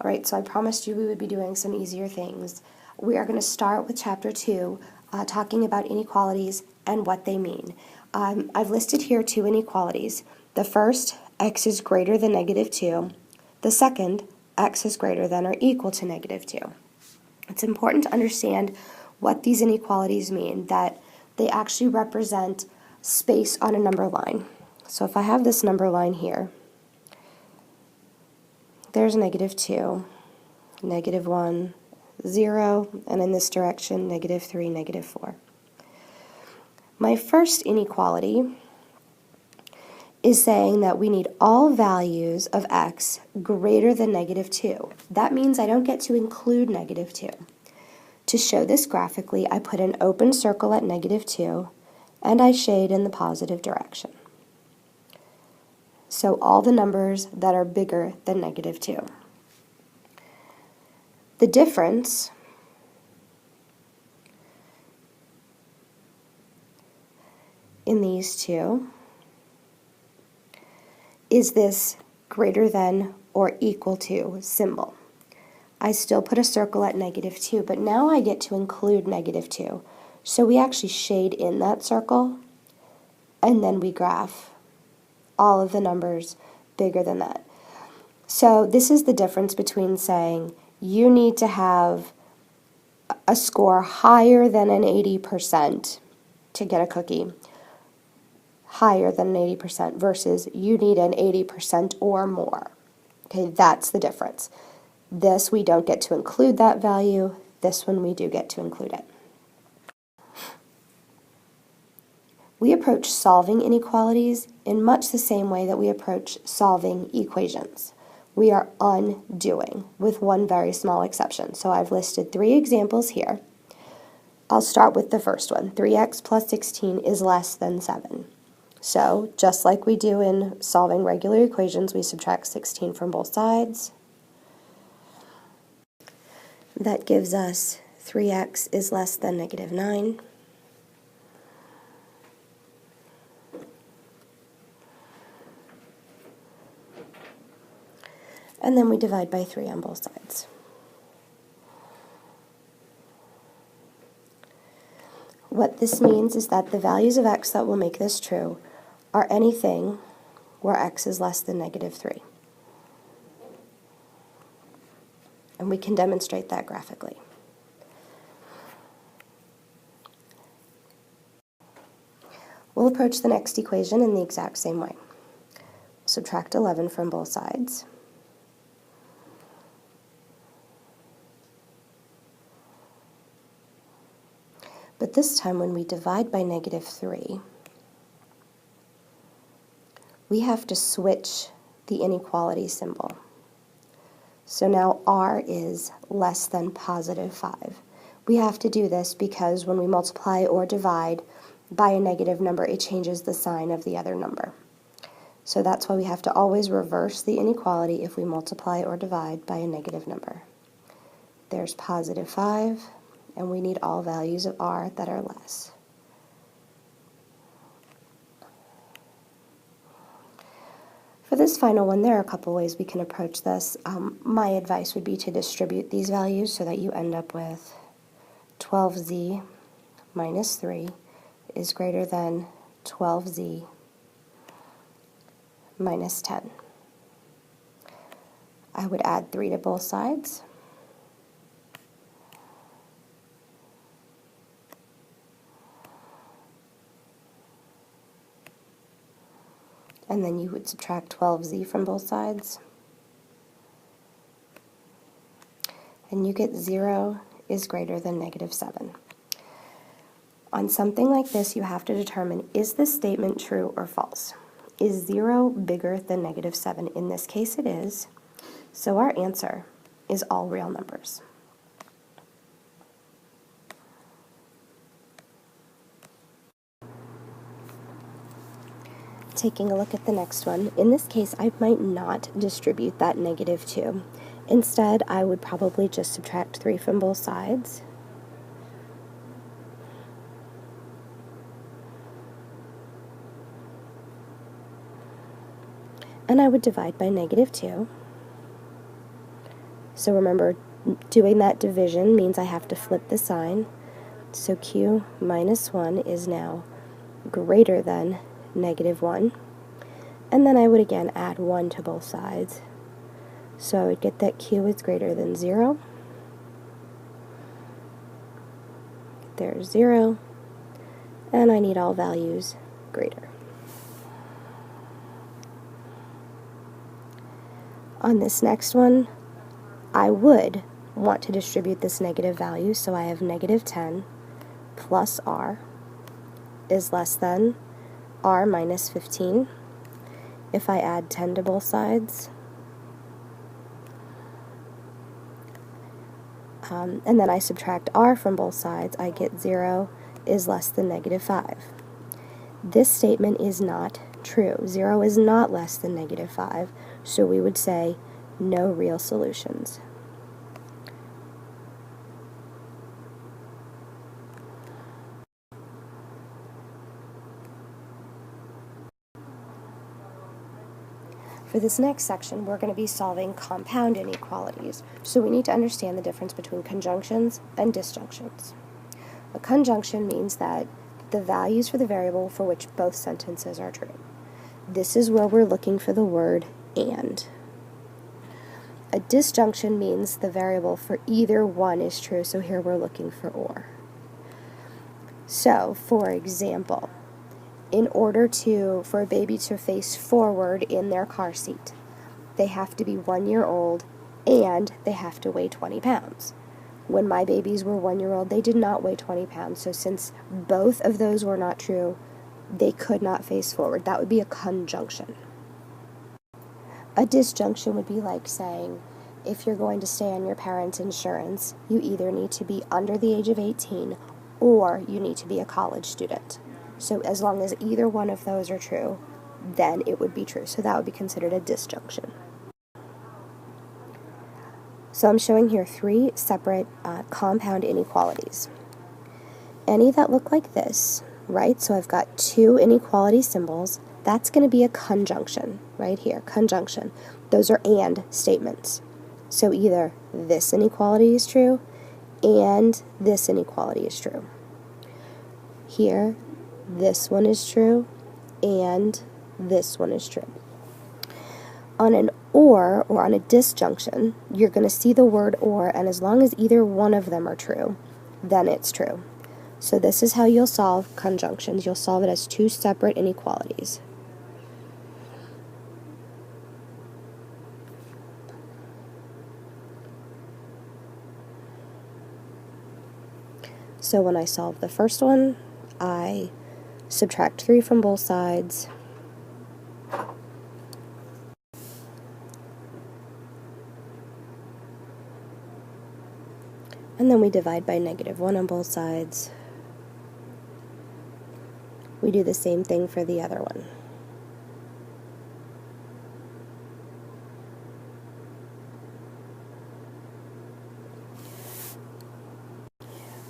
All right, so I promised you we would be doing some easier things. We are going to start with Chapter 2, talking about inequalities and what they mean. I've listed here two inequalities. The first, x is greater than -2. The second, x is greater than or equal to -2. It's important to understand what these inequalities mean, that they actually represent space on a number line. So if I have this number line here, there's -2, -1, 0, and in this direction, -3, -4. My first inequality is saying that we need all values of x greater than -2. That means I don't get to include -2. To show this graphically, I put an open circle at -2, and I shade in the positive direction. So all the numbers that are bigger than -2. The difference in these two is this greater than or equal to symbol. I still put a circle at -2, but now I get to include -2. So we actually shade in that circle, and then we graph all of the numbers bigger than that. So this is the difference between saying you need to have a score higher than an 80% to get a cookie, higher than an 80%, versus you need an 80% or more. Okay, that's the difference. This we don't get to include that value. This one we do get to include it. We approach solving inequalities in much the same way that we approach solving equations. We are undoing, with one very small exception. So I've listed 3 examples here. I'll start with the first one. 3x plus 16 is less than 7. So just like we do in solving regular equations, we subtract 16 from both sides. That gives us 3x is less than -9. And then we divide by 3 on both sides. What this means is that the values of x that will make this true are anything where x is less than -3. And we can demonstrate that graphically. We'll approach the next equation in the exact same way. Subtract 11 from both sides. But this time when we divide by -3, we have to switch the inequality symbol. So now r is less than +5. We have to do this because when we multiply or divide by a negative number, it changes the sign of the other number. So that's why we have to always reverse the inequality if we multiply or divide by a negative number. There's +5, and we need all values of r that are less. For this final one, there are a couple ways we can approach this. My advice would be to distribute these values so that you end up with 12z minus 3 is greater than 12z minus 10. I would add 3 to both sides. And then you would subtract 12z from both sides. And you get 0 is greater than -7. On something like this, you have to determine, is this statement true or false? Is 0 bigger than -7? In this case, it is. So our answer is all real numbers. Taking a look at the next one, in this case I might not distribute that -2. Instead, I would probably just subtract 3 from both sides. And I would divide by -2. So remember, doing that division means I have to flip the sign. So q minus 1 is now greater than negative 1. And then I would again add 1 to both sides. So I would get that q is greater than 0. There's 0. And I need all values greater. On this next one, I would want to distribute this negative value, so I have negative 10 plus r is less than r minus 15. If I add 10 to both sides, and then I subtract r from both sides, I get 0 is less than negative 5. This statement is not true. 0 is not less than negative 5, so we would say no real solutions. For this next section, we're going to be solving compound inequalities, so we need to understand the difference between conjunctions and disjunctions. A conjunction means that the values for the variable for which both sentences are true. This is where we're looking for the word and. A disjunction means the variable for either one is true, so here we're looking for or. So, for example, in order for a baby to face forward in their car seat, they have to be 1 year old and they have to weigh 20 pounds. When my babies were 1 year old, they did not weigh 20 pounds, so since both of those were not true, they could not face forward. That would be a conjunction. A disjunction would be like saying, if you're going to stay on your parents' insurance, you either need to be under the age of 18 or you need to be a college student. So as long as either one of those are true, then it would be true. So that would be considered a disjunction. So I'm showing here 3 separate compound inequalities. Any that look like this, right? So I've got 2 inequality symbols. That's going to be a conjunction, right here, conjunction. Those are and statements. So either this inequality is true and this inequality is true. Here, this one is true and this one is true. On an or on a disjunction, you're going to see the word or, and as long as either one of them are true, then it's true. So this is how you'll solve conjunctions. You'll solve it as 2 separate inequalities. So when I solve the first one, I subtract 3 from both sides. And then we divide by negative 1 on both sides. We do the same thing for the other one.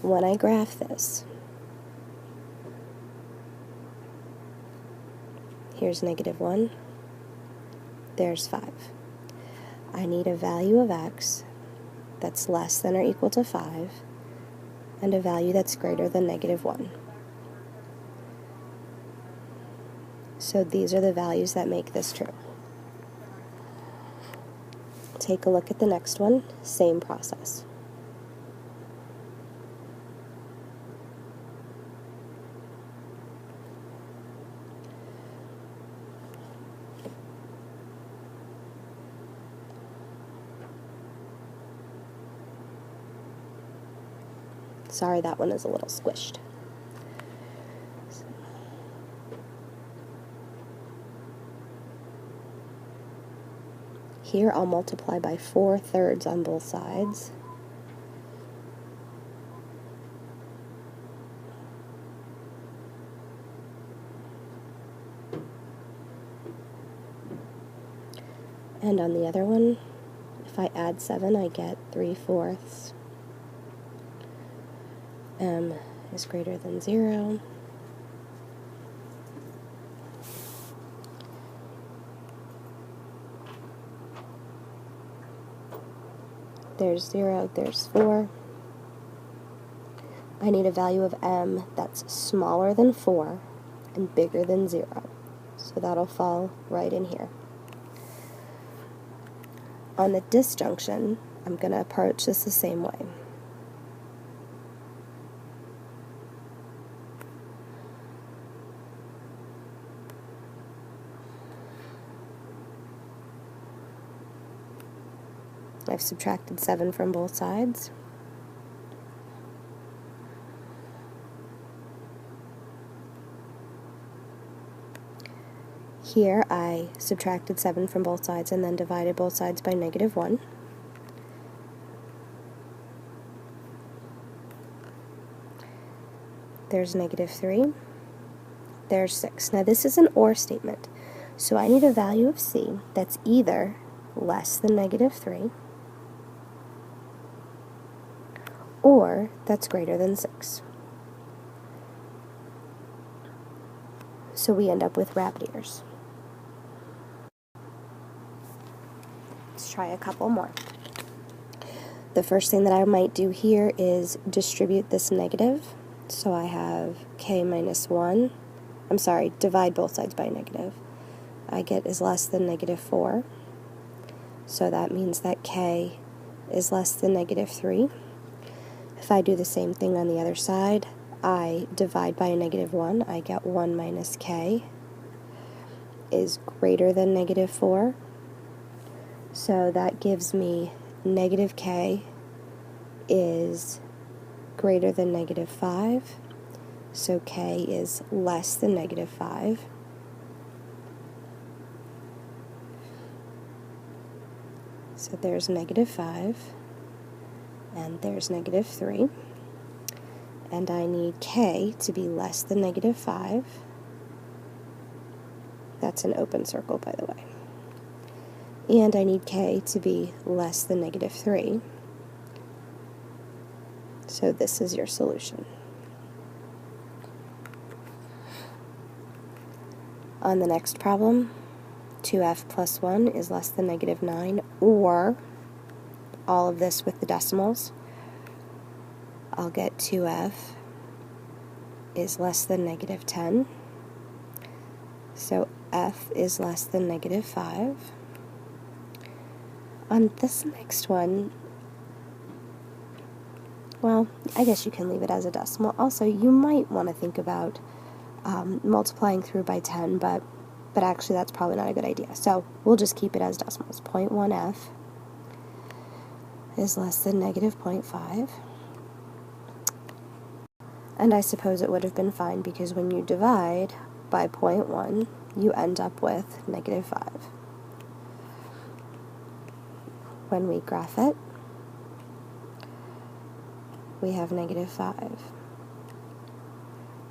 When I graph this, here's negative 1, there's 5. I need a value of x that's less than or equal to 5, and a value that's greater than negative 1. So these are the values that make this true. Take a look at the next one, same process. Sorry, that one is a little squished. Here I'll multiply by 4/3 on both sides. And on the other one, if I add 7, I get 3/4. M is greater than 0. there's 0, there's 4. I need a value of m that's smaller than 4 and bigger than 0. So that'll fall right in here. On the disjunction, I'm going to approach this the same way. I've subtracted 7 from both sides. Here I subtracted 7 from both sides and then divided both sides by -1. There's -3. There's 6. Now this is an OR statement, so I need a value of c that's either less than -3 or that's greater than 6. So we end up with rabbit ears. Let's try a couple more. The first thing that I might do here is distribute this negative. So I have k minus 1. I'm sorry, divide both sides by negative. I get is less than -4. So that means that k is less than -3. If I do the same thing on the other side, I divide by a -1. I get 1 minus k is greater than -4. So that gives me negative k is greater than -5. So k is less than -5. So there's -5, and there's -3. And I need k to be less than -5. That's an open circle, by the way. And I need k to be less than -3. So this is your solution. On the next problem, 2f plus 1 is less than -9, or all of this with the decimals. I'll get 2f is less than -10. So f is less than -5. On this next one, well, I guess you can leave it as a decimal. Also, you might want to think about multiplying through by 10, but actually that's probably not a good idea. So we'll just keep it as decimals. 0.1f is less than -0.5. And I suppose it would have been fine because when you divide by 0.1, you end up with -5. When we graph it, we have -5.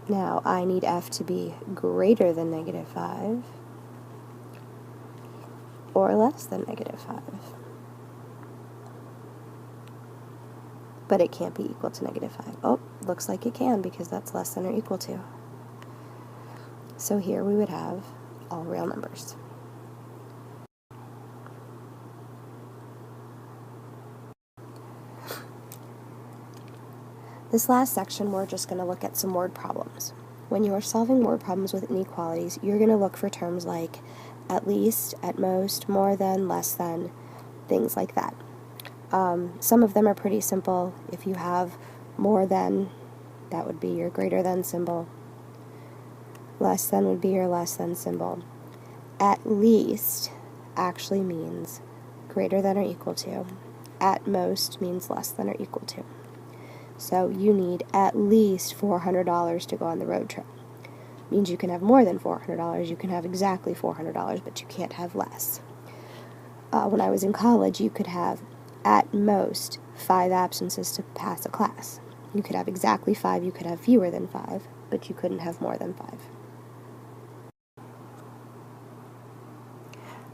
Now I need f to be greater than -5 or less than -5. But it can't be equal to -5. Oh, looks like it can because that's less than or equal to. So here we would have all real numbers. This last section, we're just going to look at some word problems. When you are solving word problems with inequalities, you're going to look for terms like at least, at most, more than, less than, things like that. Some of them are pretty simple. If you have more than, that would be your greater than symbol. Less than would be your less than symbol. At least actually means greater than or equal to. At most means less than or equal to. So you need at least $400 to go on the road trip. Means you can have more than $400, you can have exactly $400, but you can't have less. When I was in college, you could have at most 5 absences to pass a class. You could have exactly 5, you could have fewer than 5, but you couldn't have more than 5.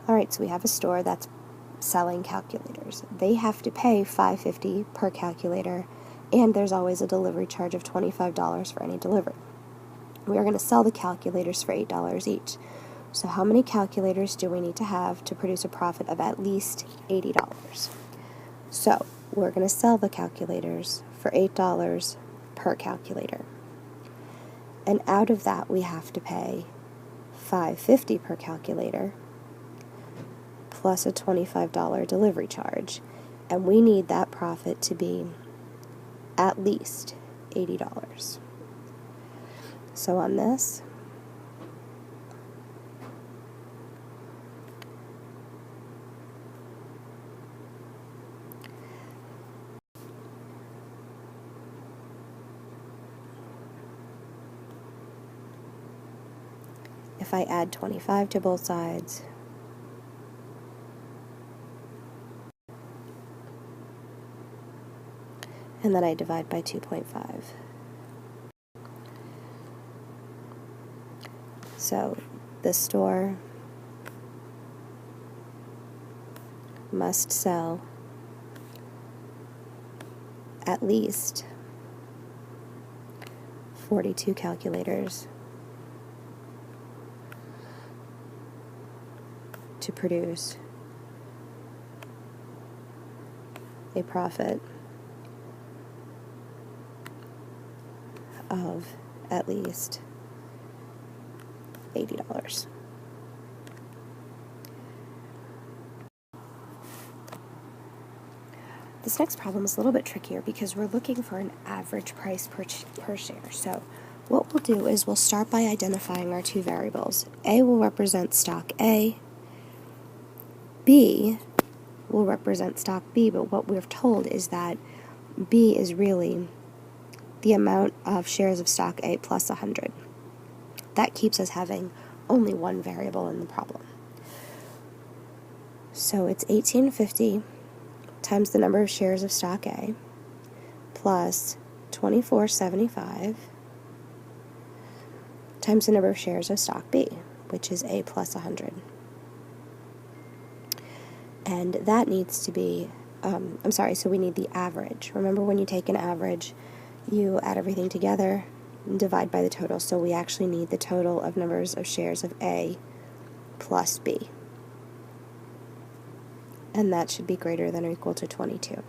Alright, so we have a store that's selling calculators. They have to pay $5.50 per calculator, and there's always a delivery charge of $25 for any delivery. We are going to sell the calculators for $8 each. So how many calculators do we need to have to produce a profit of at least $80? So we're going to sell the calculators for $8 per calculator. And out of that, we have to pay $5.50 per calculator plus a $25 delivery charge. And we need that profit to be at least $80. So on this, if I add 25 to both sides, and then I divide by 2.5. So the store must sell at least 42 calculators to produce a profit of at least $80. This next problem is a little bit trickier because we're looking for an average price per share. So what we'll do is we'll start by identifying our two variables. A will represent stock A, B will represent stock B, but what we're told is that B is really the amount of shares of stock A plus 100. That keeps us having only one variable in the problem. So it's 1850 times the number of shares of stock A plus 2475 times the number of shares of stock B, which is A plus 100. And that needs to be, so we need the average. Remember, when you take an average, you add everything together and divide by the total. So we actually need the total of numbers of shares of A plus B. And that should be greater than or equal to 22.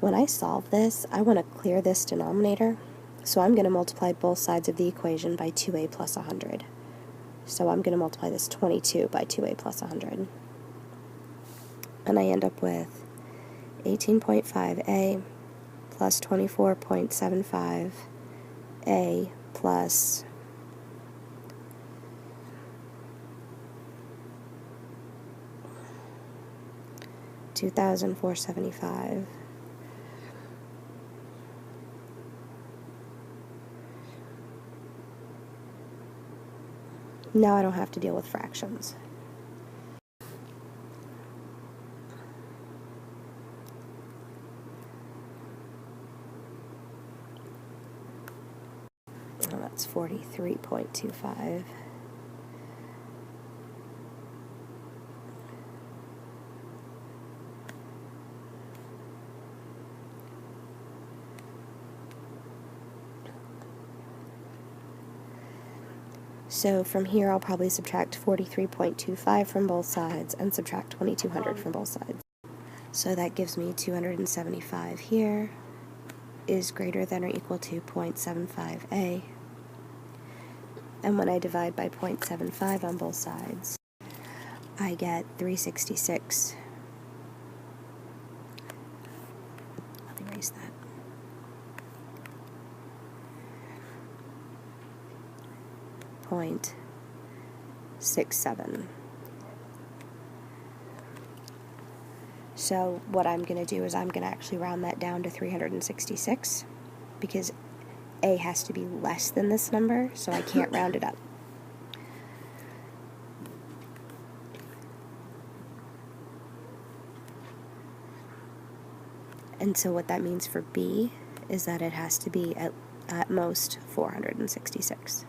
When I solve this, I want to clear this denominator, so I'm going to multiply both sides of the equation by 2A plus 100. So I'm going to multiply this 22 by 2A plus 100. And I end up with 18.5A plus 24.75A plus 2,475. Now I don't have to deal with fractions. Oh, that's 43.25. So from here, I'll probably subtract 43.25 from both sides and subtract 2,200 from both sides. So that gives me 275 here is greater than or equal to 0.75a. And when I divide by 0.75 on both sides, I get 366. I'll erase that. .67. So what I'm going to do is I'm going to actually round that down to 366 because A has to be less than this number, so I can't round it up. And so what that means for B is that it has to be at most 466.